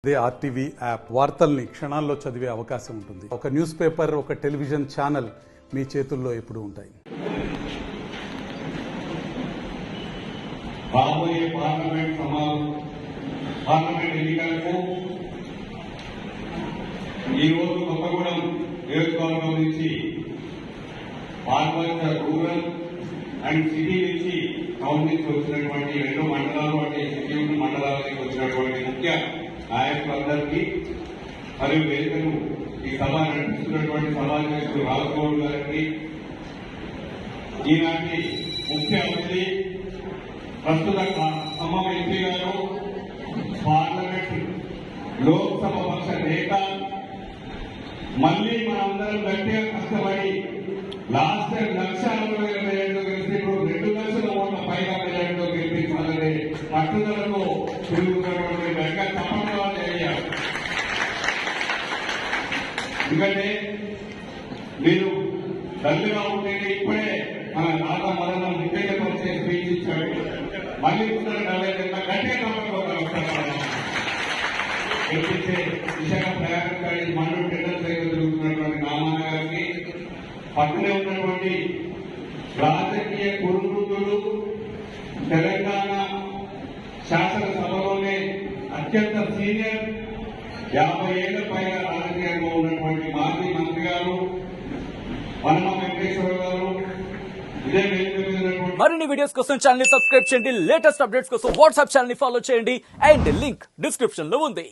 అదే RTV app వార్తల్ని క్షణాల్లో చదివే అవకాశం ఉంటుంది. ఒక న్యూస్ పేపర్, ఒక టెలివిజన్ ఛానల్ మీ చేతుల్లో ఎప్పుడూ ఉంటాయి. రాబోయే పార్లమెంట్ ఎన్నికలకు ఈరోజు కొత్తగూడెం నియోజకవర్గం నుంచి పార్లమెంట్ రూరల్ అండ్ సిటీ నుంచి టౌన్ నుంచి వచ్చినటువంటి రెండు మండలాలు అంటే సిటీ మండలాల నుంచి వచ్చినటువంటి ముఖ్య నాయకులందరికీ మరియు వేదికను ఈ సభ నడిపిస్తున్నటువంటి సమావేశకులు రాజగౌడ్ గారికి, ఈనాటి ముఖ్య అతిథి ప్రస్తుత ఖమ్మం ఎంపీ గారు, పార్లమెంట్ లోక్సభ పక్ష నేత, మళ్లీ మనందరం గట్టిగా కష్టపడి లాస్ట్ టైం 1,60,000 మెజార్టీతో గెలిస్తే ఇప్పుడు 2,00,000 ఓట్ల పైగా మెజార్టీతో గెలిపించాలని పట్టుదలతో తిరుగుతున్నటువంటి వెంకట తప్పకుండా చేయాలి. ఎందుకంటే మీరు తల్లిగా ఉంటేనే ఇప్పుడే మన తాత మరణం నిజంగా పరిచే స్పీచ్ ఇచ్చాడు. మళ్ళీ గట్టిగా గెలిపించే దిశగా ప్రయాణించాలి. మనం టెండర్ తిరుగుతున్నటువంటి రామాన గారికి, పక్కనే ఉన్నటువంటి రాజకీయ కురువృత్తులు, తెలంగాణ శాసనసభలోనే అత్యంత సీనియర్ 50 ఏళ్ల పైగా రాజకీయంలో ఉన్నటువంటి మాజీ మంత్రి గారు వనమ వెంకటేశ్వర గారు, ఇదే మరిన్ని వీడియోస్ కోసం ఛానల్ ని సబ్స్క్రైబ్ చేయండి. లేటెస్ట్ అప్డేట్స్ కోసం వాట్సాప్ ఛానల్ ని ఫాలో చేయండి. అండ్ లింక్ డిస్క్రిప్షన్ లో ఉంది.